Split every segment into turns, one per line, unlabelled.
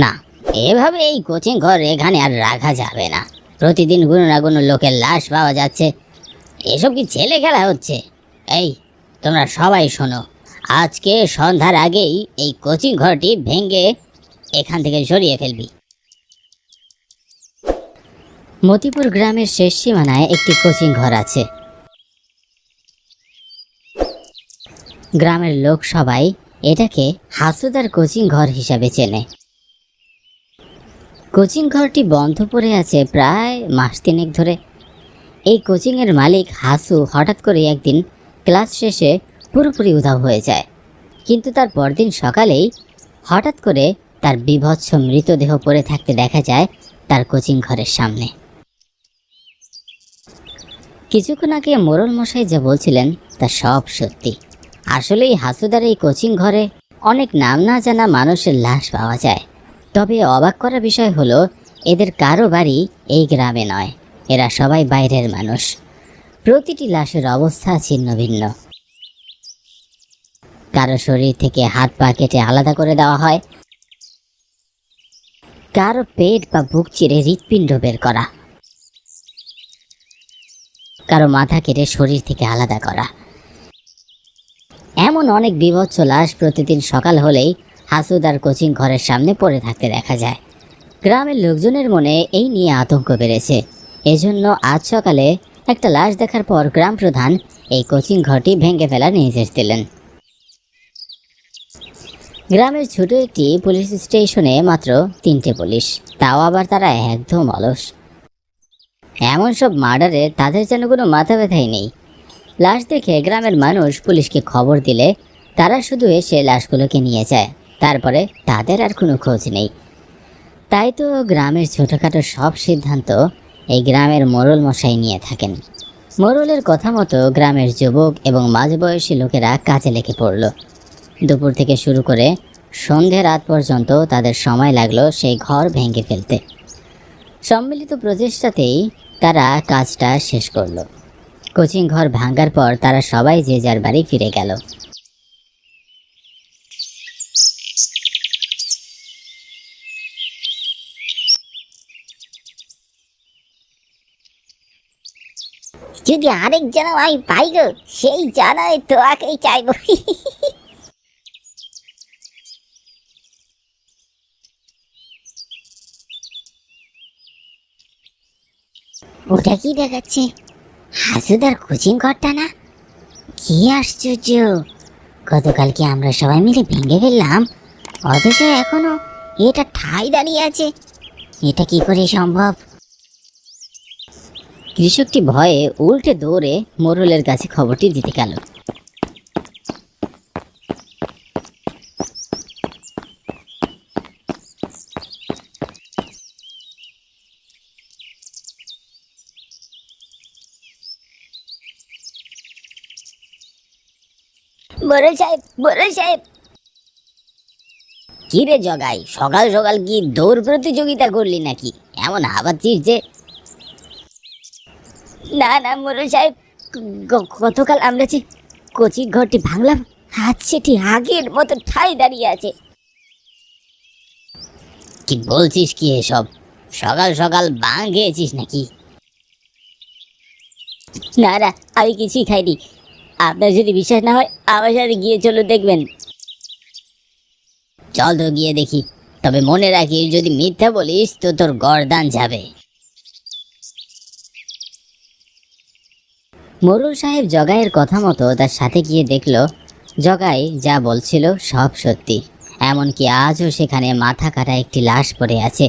না, এভাবে এই কোচিং ঘর এখানে আর রাখা যাবে না। প্রতিদিন কোনো না কোনো লোকের লাশ পাওয়া যাচ্ছে। এসব কি ছেলে খেলা হচ্ছে? এই, তোমরা সবাই শোনো, আজকে সন্ধ্যার আগেই এই কোচিং ঘরটি ভেঙে এখান থেকে সরিয়ে ফেলবি। মতিপুর গ্রামের শেষ সীমানায় একটি কোচিং ঘর আছে। গ্রামের লোক সবাই এটাকে হাসুদার কোচিং ঘর হিসাবে চেনে। কোচিং ঘরটি বন্ধ পড়ে আছে প্রায় মাস তিনেক ধরে। এই কোচিংয়ের মালিক হাসু হঠাৎ করে একদিন ক্লাস শেষে পুরোপুরি উধাও হয়ে যায়। কিন্তু তার পরদিন সকালেই হঠাৎ করে তার বীভৎস মৃতদেহ পড়ে থাকতে দেখা যায় তার কোচিং ঘরের সামনে। কিছুক্ষণ আগে মোড়ল মশাই যা বলছিলেন তা সব সত্যি। আসলেই হাসুদার এই কোচিং ঘরে অনেক নাম না জানা মানুষের লাশ পাওয়া যায়। তবে অবাক করা বিষয় হলো, এদের কারো বাড়ি এই গ্রামে নয়, এরা সবাই বাইরের মানুষ। প্রতিটি লাশের অবস্থা ছিন্ন ভিন্ন। কারো শরীর থেকে হাত পা কেটে আলাদা করে দেওয়া হয়, কারো পেট বা বুক চিরে হৃৎপিণ্ড বের করা, কারো মাথা কেটে শরীর থেকে আলাদা করা। এমন অনেক বীভৎস লাশ প্রতিদিন সকাল হলেই হাসুদার কোচিং ঘরের সামনে পড়ে থাকতে দেখা যায়। গ্রামের লোকজনের মনে এই নিয়ে আতঙ্ক বেড়েছে। এজন্য আজ সকালে একটা লাশ দেখার পর গ্রাম প্রধান এই কোচিং ঘরটি ভেঙে ফেলার নির্দেশ দিলেন। গ্রামের ছোট একটি পুলিশ স্টেশনে মাত্র 3টে পুলিশ, তাও আবার তারা একদম অলস। এমন সব মার্ডারে তাদের যেন কোনো মাথা ব্যথাই নেই। লাশ দেখে গ্রামের মানুষ পুলিশকে খবর দিলে তারা শুধু এসে লাশগুলোকে নিয়ে যায়, তারপরে তাদের আর কোনো খোঁজ নেই। তাই তো গ্রামের ছোটোখাটো সব সিদ্ধান্ত এই গ্রামের মোড়ল মশাই নিয়ে থাকেন। মোড়লের কথা মতো গ্রামের যুবক এবং মাঝবয়সী লোকেরা কাজে লেগে পড়ল। দুপুর থেকে শুরু করে সন্ধে রাত পর্যন্ত তাদের সময় লাগলো সেই ঘর ভেঙে ফেলতে। সম্মিলিত প্রচেষ্টাতেই তারা কাজটা শেষ করলো। কোচিং ঘর ভাঙার পর তারা সবাই যে যার বাড়ি ফিরে গেল।
যদি আরেক জনম আমি পাই গো, সেই জনমে তোকেই চাইবো। ওটা কি দেখাচ্ছে? হাসুদার কোচিং ঘরটা না? কি আশ্চর্য! গতকালকে আমরা সবাই মিলে ভেঙে ফেললাম, অথচ এখনো এটা ঠাই দাঁড়িয়ে আছে। এটা কি করে সম্ভব?
কৃষকটি ভয়ে উল্টে দৌড়ে মোড়লের কাছে খবরটি দিতে গেল।
মোড়ল সাহেব, মোড়ল সাহেব!
কি রে জগাই, সকাল সকাল কি দৌড় প্রতিযোগিতা করলি নাকি? এমন হাঁপাচ্ছিস যে?
না না মোড়ল সাহেব, গতকাল আমরা যে কোচিং ঘরটি ভাঙলাম, আজ সেটি আগের মতো ঠাই দাঁড়িয়ে আছে।
কি বলছিস কি এসব? সকাল সকাল বাঁ গিয়েছিস নাকি?
না না, আমি কিছুই খাইনি। আপনার যদি বিশ্বাস না হয় আমার সাথে গিয়ে চলো, দেখবেন।
চল তো গিয়ে দেখি, তবে মনে রাখিস যদি মিথ্যা বলিস তো তোর গর্দান যাবে। মোড়ল সাহেব জগাইয়ের কথা মতো তার সাথে গিয়ে দেখল জগাই যা বলছিল সব সত্যি। এমনকি আজও সেখানে মাথা কাটা একটি লাশ পড়ে আছে।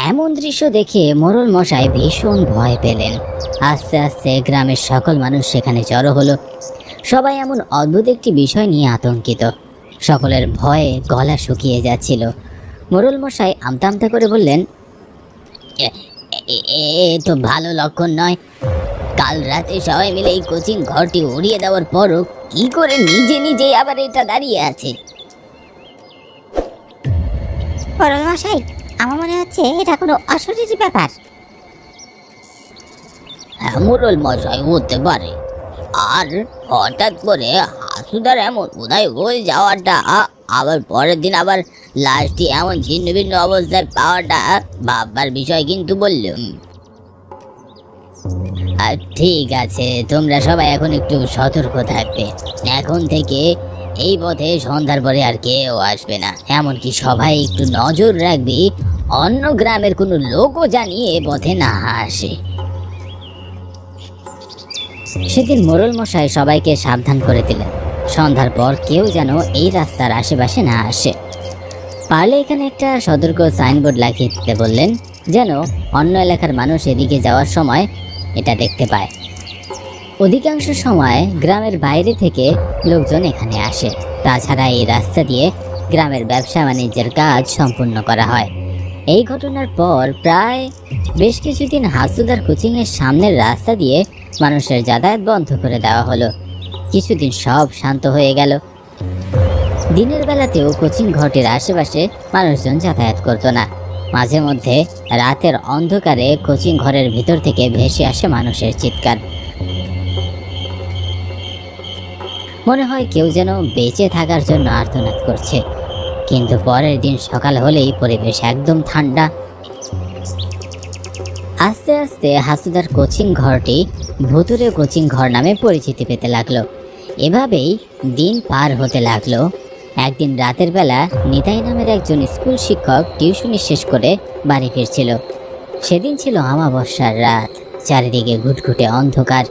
এমন দৃশ্য দেখে মোড়ল মশাই ভীষণ ভয় পেলেন। আস্তে আস্তে গ্রামের সকল মানুষ সেখানে জড়ো হলো। সবাই এমন অদ্ভুত একটি বিষয় নিয়ে আতঙ্কিত। সকলের ভয়ে গলা শুকিয়ে যাচ্ছিল। মোড়ল মশাই আমতা আমতা করে বললেন, এ তো ভালো লক্ষণ নয়। কাল রাতে সবাই মিলে এই কোচিং ঘরটি উড়িয়ে দেওয়ার পরও কি করে নিজে নিজেই আবার এটা দাঁড়িয়ে আছে?
মোড়ল মশাই, আমার মনে হচ্ছে এটা কোনো অশরীরী ব্যাপার।
হ্যাঁ মোড়ল মশাই, হতে পারে। আর হঠাৎ করে হাসুদার এমন উদয় হয়ে যাওয়াটা আবার পরের দিন আবার লাশটি এমন ছিন্ন ভিন্ন অবস্থায় পাওয়াটা ভাববার বিষয় কিন্তু বললুম। আর ঠিক আছে, তোমরা সবাই এখন একটু সতর্ক থাকবে। এখন থেকে এই পথে সন্ধ্যার পরে আর কেউ আসবে না, এমনকি সবাই একটু নজর রাখবি অন্য গ্রামের কোনো লোকও জানিয়ে এ পথে না আসে। সেদিন মোড়ল মশাই সবাইকে সাবধান করে দিলেন, সন্ধ্যার পর কেউ যেন এই রাস্তার আশেপাশে না আসে। পারলে এখানে একটা সতর্ক সাইনবোর্ড লাগিয়ে দিতে বললেন, যেন অন্য এলাকার মানুষ এদিকে যাওয়ার সময় এটা দেখতে পায়। অধিকাংশ সময় গ্রামের বাইরে থেকে লোকজন এখানে আসে। তাছাড়া এই রাস্তা দিয়ে গ্রামের ব্যবসা বাণিজ্যের কাজ সম্পূর্ণ করা হয়। এই ঘটনার পর প্রায় বেশ কিছুদিন হাসুদার কোচিংয়ের সামনের রাস্তা দিয়ে মানুষের যাতায়াত বন্ধ করে দেওয়া হলো। কিছুদিন সব শান্ত হয়ে গেল। দিনের বেলাতেও কোচিং ঘরটির আশেপাশে মানুষজন যাতায়াত করতো না। মাঝে মধ্যে রাতের অন্ধকারে কোচিং ঘরের ভিতর থেকে ভেসে আসে মানুষের চিৎকার। মনে হয় কেউ যেন বেঁচে থাকার জন্য আর্তনাদ করছে। কিন্তু পরের দিন সকাল হলেই পরিবেশ একদম ঠান্ডা। আস্তে আস্তে হাসুদার কোচিং ঘরটি ভুতুরে কোচিং ঘর নামে পরিচিতি পেতে লাগলো। এভাবেই দিন পার হতে লাগলো। একদিন রাতের বেলা নিতাই নামের একজন স্কুল শিক্ষক টিউশনি শেষ করে বাড়ি ফিরছিল। সেদিন ছিল অমাবস্যার রাত, চারিদিকে ঘুটঘুটে অন্ধকার।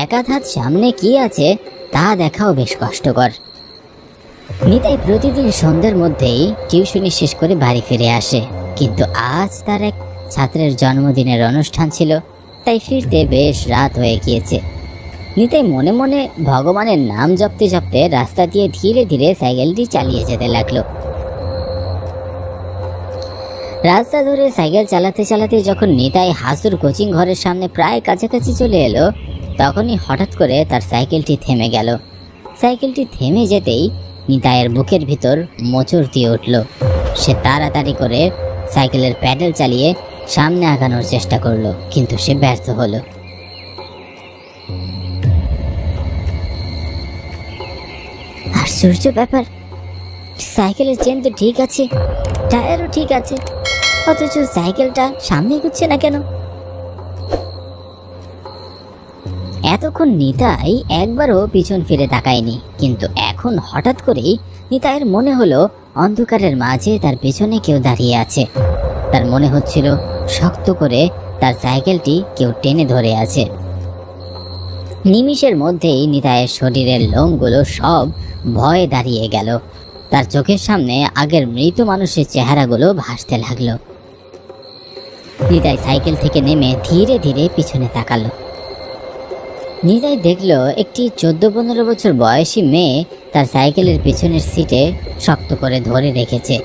এক হাত সামনে কি আছে তা দেখাও বেশ কষ্টকর। নিতাই প্রতিদিন সন্ধ্যার মধ্যেই টিউশনি শেষ করে বাড়ি ফিরে আসে, কিন্তু আজ তার এক ছাত্রের জন্মদিনের অনুষ্ঠান ছিল, তাই ফিরতে বেশ রাত হয়ে গিয়েছে। নিতাই মনে মনে ভগবানের নাম জপতে জপতে রাস্তা দিয়ে ধীরে ধীরে সাইকেলটি চালিয়ে যেতে লাগলো। রাস্তা ধরে সাইকেল চালাতে চালাতে যখন নিতাই হাসুর কোচিং ঘরের সামনে প্রায় কাছাকাছি চলে এলো, তখনই হঠাৎ করে তার সাইকেলটি থেমে গেল। সাইকেলটি থেমে যেতেই নিতাইয়ের বুকের ভিতর মোচড় দিয়ে উঠল। সে তাড়াতাড়ি করে সাইকেলের প্যাডেল চালিয়ে সামনে আগানোর চেষ্টা করলো, কিন্তু সে ব্যর্থ হলো। আশ্চর্য ব্যাপার, সাইকেলের চেন তো ঠিক আছে, টায়ারও ঠিক আছে, অথচ সাইকেলটা সামনে এগোচ্ছে না কেন? এতক্ষণ নিতাই একবারও পিছন ফিরে তাকায়নি, কিন্তু এখন হঠাৎ করেই নিতাইয়ের মনে হলো অন্ধকারের মাঝে তার পেছনে কেউ দাঁড়িয়ে আছে। তার মনে হচ্ছিল শক্ত করে তার সাইকেলটি কেউ টেনে ধরে আছে। নিমিষের মধ্যেই নিতাইয়ের শরীরের লোমগুলো সব ভয়ে দাঁড়িয়ে গেল। তার চোখের সামনে আগের মৃত মানুষের চেহারাগুলো ভাসতে লাগলো। নিতাই সাইকেল থেকে নেমে ধীরে ধীরে পিছনে তাকালো। নিতাই দেখলো একটি 14-15 বছর বয়সী মেয়ে তার সাইকেলের পিছনের সিটে শক্ত করে ধরে রেখেছে।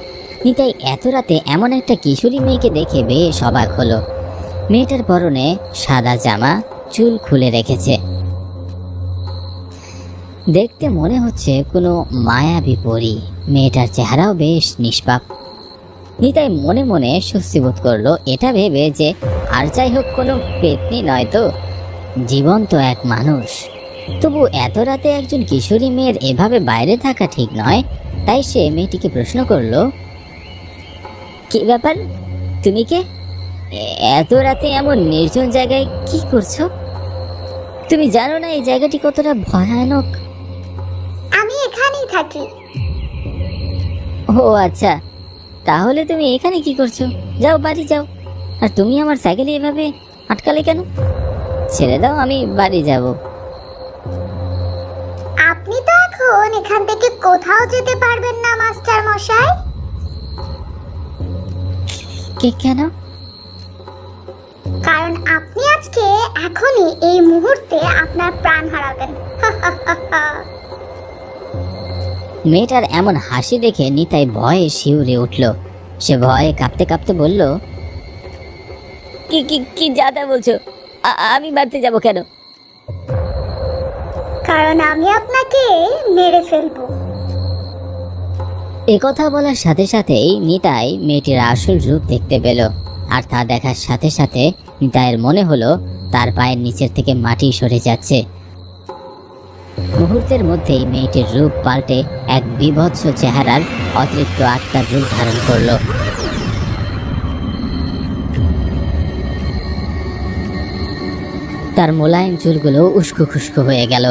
নিতাই এত রাতে এমন একটা কিশোরী মেয়েকে দেখে বেশ অবাক হলো। মেয়েটার পরনে সাদা জামা, চুল খুলে রেখেছে। দেখতে মনে হচ্ছে কোনো মায়াবী পরী। মেয়েটার চেহারাও বেশ নিষ্পাপ। নিতাই মনে মনে স্বস্তি বোধ করলো, এটা ভেবে যে আর যাই হোক কোনো পেতনি নয় তো, জীবন্ত এক মানুষ। তবু এত রাতে একজন কিশোরী মেয়ের এভাবে বাইরে থাকা ঠিক নয়। তাই সে মেয়েটিকে প্রশ্ন করলো, কি ব্যাপার, তুমি কে? এত রাতে এমন নির্জন জায়গায় কি করছো? তুমি জানো না এই জায়গাটি কতটা ভয়ানক?
আমি এখানেই থাকি।
ও আচ্ছা, তাহলে তুমি এখানে কি করছো? যাও, বাড়ি যাও। আর তুমি আমার সাইকেলে এভাবে আটকালে কেন? ছেড়ে দাও, আমি বাড়ি যাব।
আপনি তো এখন এখান থেকে কোথাও যেতে পারবেন না মাস্টার মশাই।
কেন?
কারণ আপনি আজকে এখনই এই মুহূর্তে আপনার প্রাণ হারাবেন।
মেয়েটার এমন হাসি দেখে নিতাই ভয়ে শিউরে উঠল। সে ভয়ে কাঁপতে কাঁপতে বলল, কি কি কি যা তা বলছো? আমি বাড়িতে যাব কেন?
কারণ আমি আপনাকে মেরে ফেলবো।
একথা বলার সাথে সাথেই নিতাই মেয়েটির আসল রূপ দেখতে পেল। আর তা দেখার সাথে সাথে নিতাইয়ের মনে হলো তার পায়ের নিচের থেকে মাটি সরে যাচ্ছে। মুহূর্তের মধ্যেই মেয়েটির রূপ পাল্টে এক বিভৎস চেহারার অতৃপ্ত আত্মার রূপ ধারণ করল। তার মোলায়েম চুলগুলো উস্কো খুস্কো হয়ে গেল,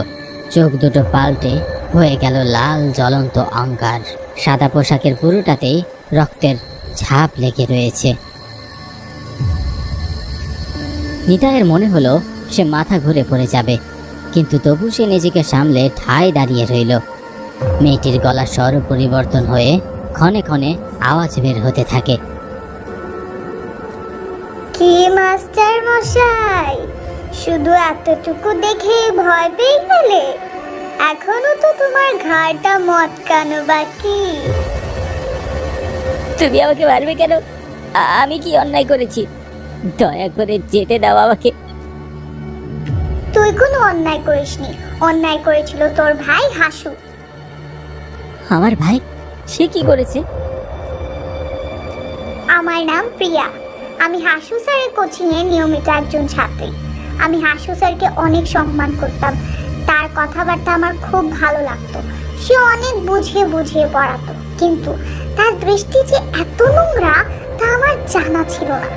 চোখ দুটো পাল্টে হয়ে গেল লাল জ্বলন্ত অঙ্গার। সাদা পোশাকের পুরোটাতেই রক্তের ছাপ লেগে রয়েছে। নিতাইয়ের মনে হলো সে মাথা ঘুরে পড়ে যাবে, কিন্তু তবু সে নিজেকে সামলে ঠায় দাঁড়িয়ে রইল। মেয়েটির গলার স্বর পরিবর্তন হয়ে ক্ষণে ক্ষণে আওয়াজ বের হতে থাকে।
কি মাস্টার মশাই, শুধু এতটুকু দেখে ভয় পেয়ে গেলে? এখনো তো তোমার ঘাড়টা মটকানো বাকি।
তুমি আমাকে মারবে কেন? আমি কি অন্যায় করেছি? দয়া করে যেতে দাও আমাকে।
তুই কোনো অন্যায় করিসনি, অন্যায় করেছিল তোর ভাই হাসু।
আমার ভাই? সে কি করেছে?
আমার নাম প্রিয়া, আমি হাসু স্যারের কোচিংয়ে নিয়মিত একজন ছাত্রী। আমি হাসু স্যারকে অনেক সম্মান করতাম, তার কথাবার্তা আমার খুব ভালো লাগতো। সে অনেক বুঝিয়ে বুঝিয়ে পড়াতো, কিন্তু তার দৃষ্টি যে এত নোংরা তা আমার জানা ছিল না।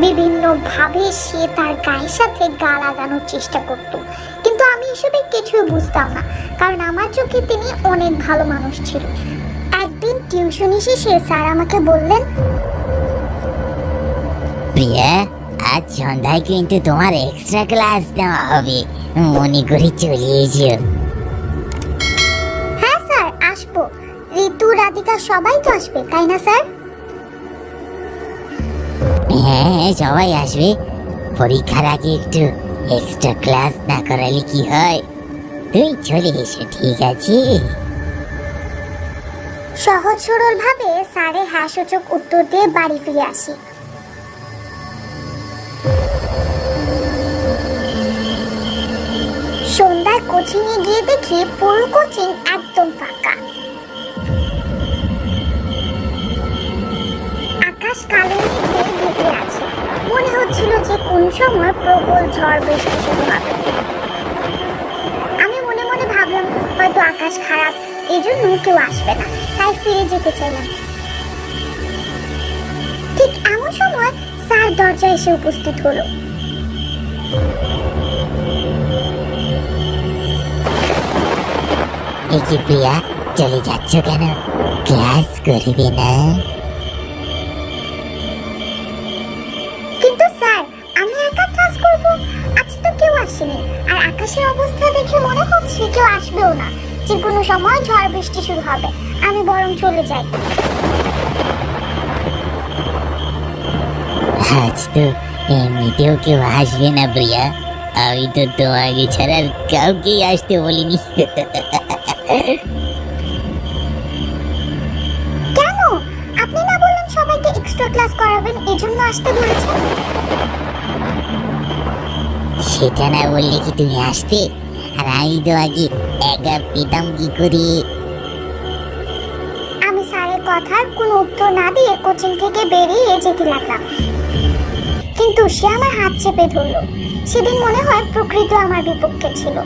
বিভিন্নভাবে সে তার গায়ের সাথে গা লাগানোর চেষ্টা করত, কিন্তু আমি এসবে কিছুই বুঝতাম না, কারণ আমার চোখে তিনি অনেক ভালো মানুষ ছিল। একদিন টিউশনি শেষে স্যার আমাকে বললেন,
প্রিয়া, আজ সন্ধ্যায় কিন্তু তোমার এক্সট্রা ক্লাস দেওয়া হবে, মনে করে চলে এসো।
হ্যাঁ স্যার, আসবো। ঋতু, রাধিকা সবাই তো আসবে, তাই না স্যার?
হ্যাঁ, সবাই আসবে। পরীক্ষার আগে একটু এক্সট্রা ক্লাস না করালে কি হয়? তুই চলে এসো, ঠিক আছে?
সহজ সরল ভাবে স্যারের হাস্যচক উত্তর দিয়ে বাড়ি ফিরে আসি। সন্ধ্যায় কোচিং এ গিয়ে দেখি পুরো কোচিং একদম ফাঁকা। আকাশ কালো মেঘে ঢেকে আছে, মনে হচ্ছিল যে কোন সময় প্রবল ঝড় বৃষ্টি শুরু হবে। আমি মনে মনে ভাবলাম হয়তো আকাশ খারাপ, এই জন্য কেউ আসবে না, তাই ফিরে যেতে চাইলাম। ঠিক এমন সময় স্যার দরজায় এসে উপস্থিত হলো।
এ কি প্রিয়া, চলে যাচ্ছ কেন? ক্লাস করবে না?
কিন্তু স্যার, আমি একা ক্লাস করব? আজ তো কেউ আসেনি, আর আকাশের অবস্থা দেখে মনে হচ্ছে কেউ আসবেও না, যে কোনো সময় ঝড় বৃষ্টি শুরু হবে। আমি বরং চলে যাই।
আজ তো এমনিতেও কেউ আসবে না প্রিয়া, আমি তো তোমাকে ছাড়া আর কাউকেই আসতে বলিনি।
কেন? আপনি না বললেন সবাইকে এক্সট্রা ক্লাস করাবেন, এজন্য আসতে বলেছেন?
সেটা না বললে কি তুমি আসতে? আর আমি তো আগে একা পেতাম কি করে?
আমি স্যারের কথার কোনো উত্তর না দিয়ে কোচিং থেকে বেরিয়ে যেতে লাগলাম, কিন্তু সে আমার হাত চেপে ধরলো। সেদিন মনে হয় প্রকৃতি আমার বিপক্ষে ছিল।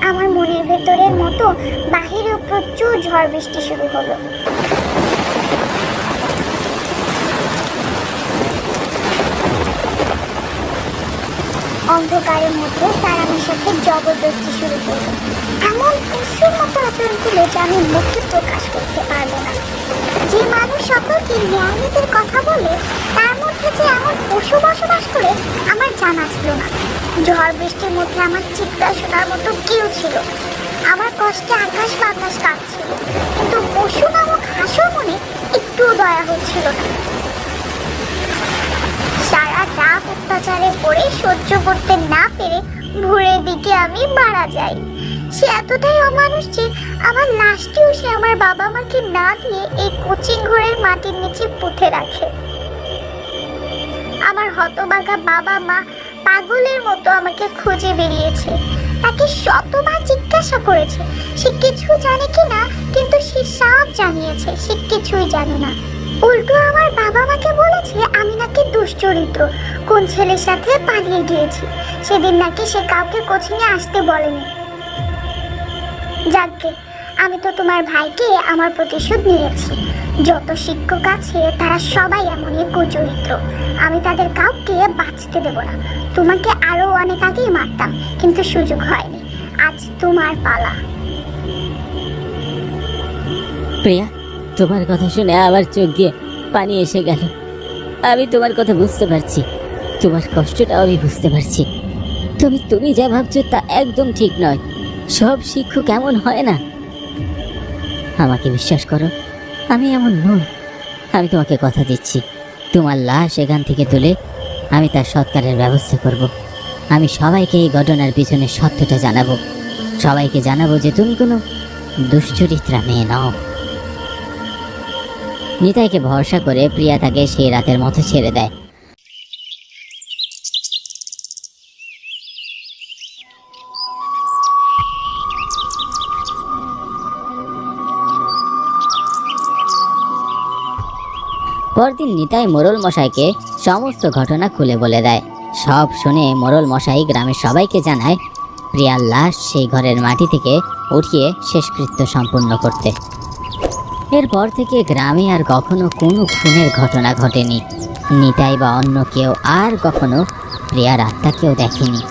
আমার মনের ভেতরের মতো বাহিরেও প্রচুর ঝড় বৃষ্টি শুরু হলো। অন্ধকারের মধ্যে স্যার আমার সাথে জবরদস্তি শুরু করলো, এমন পশুর মতো আচরণ করলো যে আমি মুখে প্রকাশ করতে পারবো না। যে মানুষ সকলকে ন্যায় নীতির কথা বলে, তার মধ্যে যে এমন পশু বসবাস করে আমার জানা ছিল না। ঝড় বৃষ্টির মধ্যে আমার চিৎকার শোনার মতো কেউ ছিল। আমার কষ্টে আকাশ বাতাস কাঁপছিল, কিন্তু পশু নামক হাসুর মনে একটুও দয়া হচ্ছিল না। সারা রাত অত্যাচারে পড়ে সহ্য করতে না পেরে ভোরের দিকে আমি মারা যাই। সে এতটাই অমানুষ যে আমার লাশটিও সে আমার বাবা মাকে না দিয়ে এই কোচিং ঘরের মাটির নিচে পুঁতে রাখে। আমার হতভাগা বাবা মা পাগলের মতো আমাকে খুঁজে বেরিয়েছে, তাকে শতবার জিজ্ঞাসা করেছে সে কিছু জানে কি না, কিন্তু সে সব জানিয়েছে সে কিছুই জানে না। উল্টো আমার বাবা মাকে বলেছে আমি নাকি দুশ্চরিত্র, কোন ছেলের সাথে পালিয়ে গিয়েছি। সেদিন নাকি সে কাউকে কোচিংয়ে আসতে বলেনি। যাকগে, আমি তো তোমার ভাইকে আমার প্রতিশোধ নিয়েছি। যত শিক্ষক আছে তারা সবাই এমনই কুচরিত্র। আমি তাদের কাউকে বাঁচতে দেব না। তোমাকে আরো অনেক আগেই মারতাম, কিন্তু সুযোগ হয়নি। আজ তোমার পালা।
প্রিয়া, তোমার কথা শুনে আবার চোখ দিয়ে পানি এসে গেল। আমি তোমার কথা বুঝতে পারছি, তোমার কষ্টটাও আমি বুঝতে পারছি। তুমি যা ভাবছো তা একদম ঠিক নয়। সব শিক্ষক এমন হয় না। আমাকে বিশ্বাস করো, আমি এমন নই। আমি তোমাকে কথা দিচ্ছি, তোমার লাশ এখান থেকে তুলে আমি তার সৎকারের ব্যবস্থা করব। আমি সবাইকে এই ঘটনার পিছনে সত্যটা জানাবো। সবাইকে জানাবো যে তুমি কোনো দুশ্চরিত্রা মেয়ে নও। নিতাইকে ভরসা করে প্রিয়া তাকে সেই রাতের মতো ছেড়ে দেয়। পরদিন নিতাই মোড়ল মশাইকে সমস্ত ঘটনা খুলে বলে দেয়। সব শুনে মোড়ল মশাই গ্রামের সবাইকে জানায় প্রিয়ার লাশ সেই ঘরের মাটি থেকে উঠিয়ে শেষকৃত্য সম্পূর্ণ করতে। এরপর থেকে গ্রামে আর কখনো কোনো খুনের ঘটনা ঘটেনি। নিতাই বা অন্য কেউ আর কখনো প্রিয়ার আত্মাকেও দেখেনি।